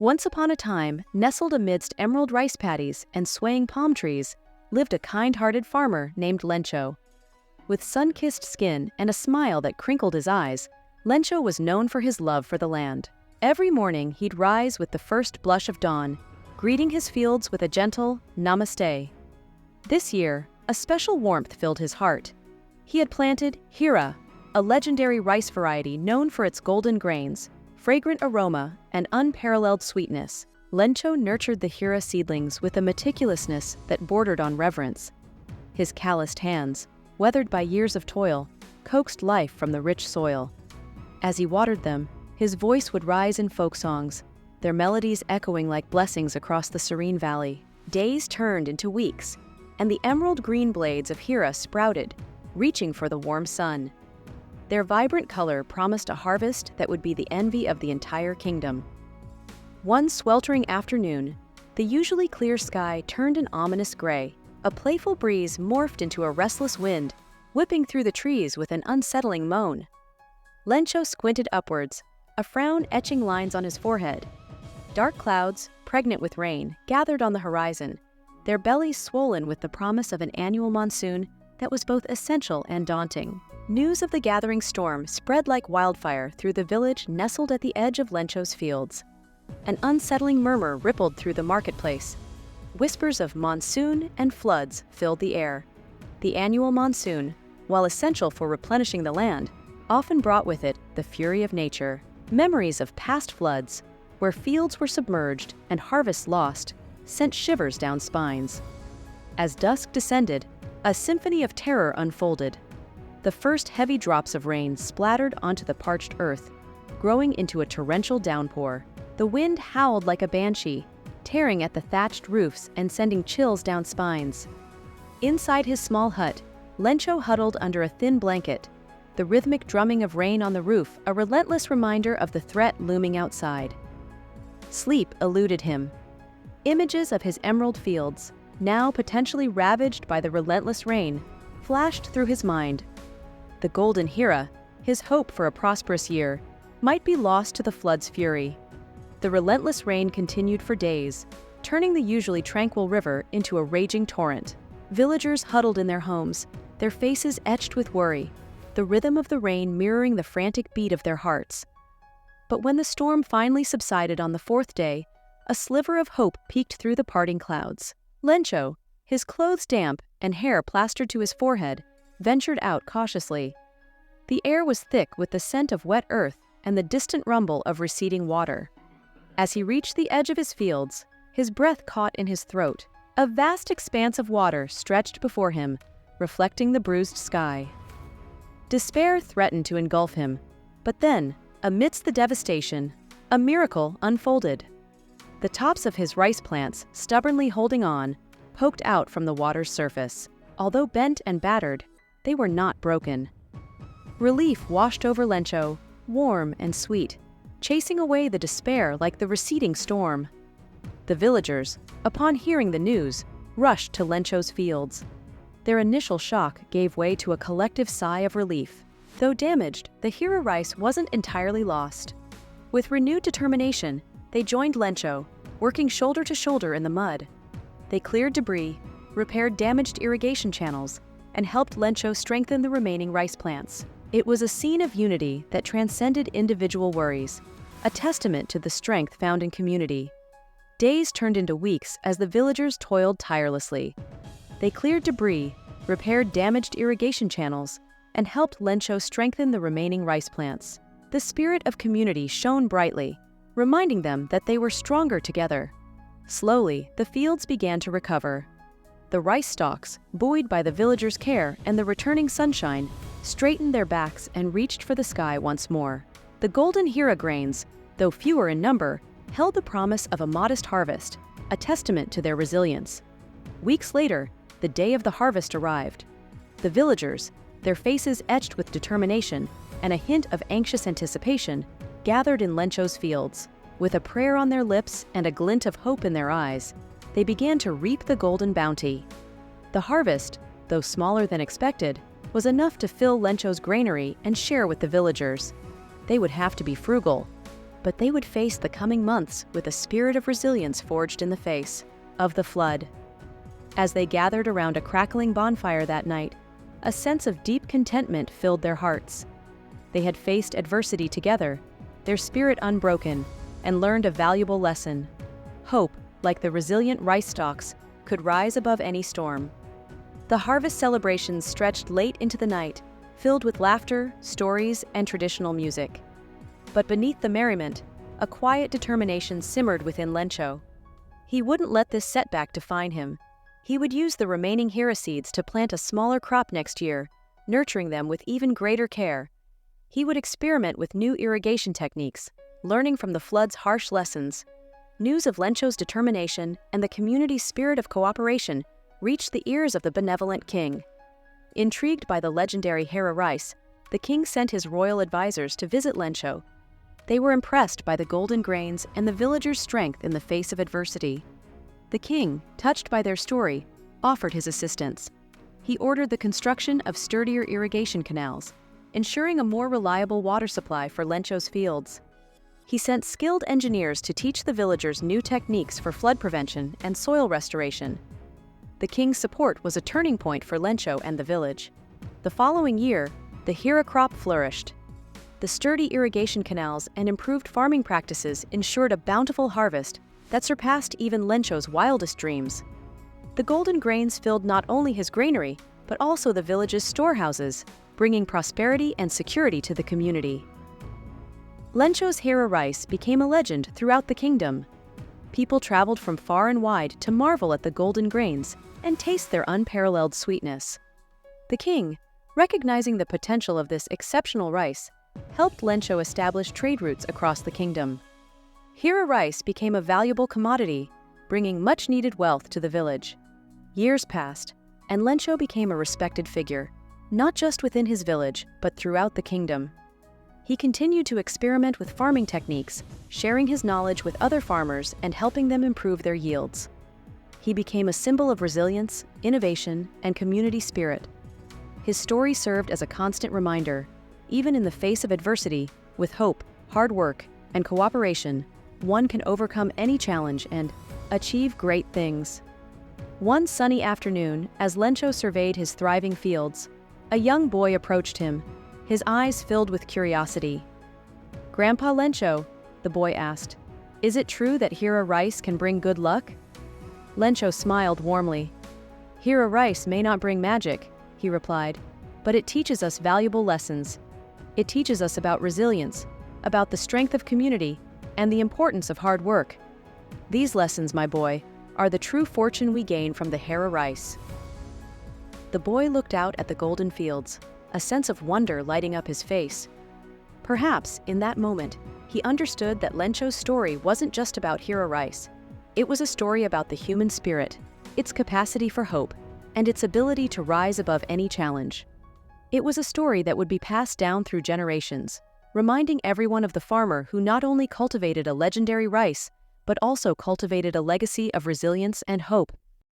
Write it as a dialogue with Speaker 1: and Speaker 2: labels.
Speaker 1: Once upon a time, nestled amidst emerald rice paddies and swaying palm trees, lived a kind-hearted farmer named Lencho. With sun-kissed skin and a smile that crinkled his eyes, Lencho was known for his love for the land. Every morning he'd rise with the first blush of dawn, greeting his fields with a gentle namaste. This year, a special warmth filled his heart. He had planted Heera, a legendary rice variety known for its golden grains, fragrant aroma, and unparalleled sweetness. Lencho nurtured the Heera seedlings with a meticulousness that bordered on reverence. His calloused hands, weathered by years of toil, coaxed life from the rich soil. As he watered them, his voice would rise in folk songs, their melodies echoing like blessings across the serene valley. Days turned into weeks, and the emerald green blades of Heera sprouted, reaching for the warm sun. Their vibrant color promised a harvest that would be the envy of the entire kingdom. One sweltering afternoon, the usually clear sky turned an ominous gray. A playful breeze morphed into a restless wind, whipping through the trees with an unsettling moan. Lencho squinted upwards, a frown etching lines on his forehead. Dark clouds, pregnant with rain, gathered on the horizon, their bellies swollen with the promise of an annual monsoon that was both essential and daunting. News of the gathering storm spread like wildfire through the village nestled at the edge of Lencho's fields. An unsettling murmur rippled through the marketplace. Whispers of monsoon and floods filled the air. The annual monsoon, while essential for replenishing the land, often brought with it the fury of nature. Memories of past floods, where fields were submerged and harvests lost, sent shivers down spines. As dusk descended, a symphony of terror unfolded. The first heavy drops of rain splattered onto the parched earth, growing into a torrential downpour. The wind howled like a banshee, tearing at the thatched roofs and sending chills down spines. Inside his small hut, Lencho huddled under a thin blanket, the rhythmic drumming of rain on the roof a relentless reminder of the threat looming outside. Sleep eluded him. Images of his emerald fields, now potentially ravaged by the relentless rain, flashed through his mind. The golden Heera, his hope for a prosperous year, might be lost to the flood's fury. The relentless rain continued for days, turning the usually tranquil river into a raging torrent. Villagers huddled in their homes, their faces etched with worry, the rhythm of the rain mirroring the frantic beat of their hearts. But when the storm finally subsided on the fourth day, a sliver of hope peeked through the parting clouds. Lencho, his clothes damp and hair plastered to his forehead, ventured out cautiously. The air was thick with the scent of wet earth and the distant rumble of receding water. As he reached the edge of his fields, his breath caught in his throat. A vast expanse of water stretched before him, reflecting the bruised sky. Despair threatened to engulf him, but then, amidst the devastation, a miracle unfolded. The tops of his rice plants, stubbornly holding on, poked out from the water's surface. Although bent and battered, they were not broken. Relief washed over Lencho, warm and sweet, chasing away the despair like the receding storm. The villagers, upon hearing the news, rushed to Lencho's fields. Their initial shock gave way to a collective sigh of relief. Though damaged, the Heera rice wasn't entirely lost. With renewed determination, they joined Lencho, working shoulder to shoulder in the mud. They cleared debris, repaired damaged irrigation channels, and helped Lencho strengthen the remaining rice plants. It was a scene of unity that transcended individual worries, a testament to the strength found in community. Days turned into weeks as the villagers toiled tirelessly. They cleared debris, repaired damaged irrigation channels, and helped Lencho strengthen the remaining rice plants. The spirit of community shone brightly, reminding them that they were stronger together. Slowly, the fields began to recover. The rice stalks, buoyed by the villagers' care and the returning sunshine, straightened their backs and reached for the sky once more. The golden Heera grains, though fewer in number, held the promise of a modest harvest, a testament to their resilience. Weeks later, the day of the harvest arrived. The villagers, their faces etched with determination and a hint of anxious anticipation, gathered in Lencho's fields. With a prayer on their lips and a glint of hope in their eyes, they began to reap the golden bounty. The harvest, though smaller than expected, was enough to fill Lencho's granary and share with the villagers. They would have to be frugal. But they would face the coming months with a spirit of resilience forged in the face of the flood. As they gathered around a crackling bonfire that night, a sense of deep contentment filled their hearts. They had faced adversity together, their spirit unbroken, and learned a valuable lesson. Hope, like the resilient rice stalks, could rise above any storm. The harvest celebrations stretched late into the night, filled with laughter, stories, and traditional music. But beneath the merriment, a quiet determination simmered within Lencho. He wouldn't let this setback define him. He would use the remaining Heera seeds to plant a smaller crop next year, nurturing them with even greater care. He would experiment with new irrigation techniques, learning from the flood's harsh lessons. News of Lencho's determination and the community's spirit of cooperation reached the ears of the benevolent king. Intrigued by the legendary Heera rice, the king sent his royal advisors to visit Lencho. They were impressed by the golden grains and the villagers' strength in the face of adversity. The king, touched by their story, offered his assistance. He ordered the construction of sturdier irrigation canals, ensuring a more reliable water supply for Lencho's fields. He sent skilled engineers to teach the villagers new techniques for flood prevention and soil restoration. The king's support was a turning point for Lencho and the village. The following year, the Heera crop flourished. The sturdy irrigation canals and improved farming practices ensured a bountiful harvest that surpassed even Lencho's wildest dreams. The golden grains filled not only his granary, but also the village's storehouses, bringing prosperity and security to the community. Lencho's Heera rice became a legend throughout the kingdom. People traveled from far and wide to marvel at the golden grains and taste their unparalleled sweetness. The king, recognizing the potential of this exceptional rice, helped Lencho establish trade routes across the kingdom. Heera rice became a valuable commodity, bringing much-needed wealth to the village. Years passed, and Lencho became a respected figure, not just within his village, but throughout the kingdom. He continued to experiment with farming techniques, sharing his knowledge with other farmers and helping them improve their yields. He became a symbol of resilience, innovation, and community spirit. His story served as a constant reminder, even in the face of adversity, with hope, hard work, and cooperation, one can overcome any challenge and achieve great things. One sunny afternoon, as Lencho surveyed his thriving fields, a young boy approached him, his eyes filled with curiosity. "Grandpa Lencho," the boy asked, "is it true that Heera rice can bring good luck?" Lencho smiled warmly. "Heera rice may not bring magic," he replied, "but it teaches us valuable lessons. It teaches us about resilience, about the strength of community, and the importance of hard work. These lessons, my boy, are the true fortune we gain from the Heera rice." The boy looked out at the golden fields, a sense of wonder lighting up his face. Perhaps, in that moment, he understood that Lencho's story wasn't just about Heera rice. It was a story about the human spirit, its capacity for hope, and its ability to rise above any challenge. It was a story that would be passed down through generations, reminding everyone of the farmer who not only cultivated a legendary rice, but also cultivated a legacy of resilience and hope.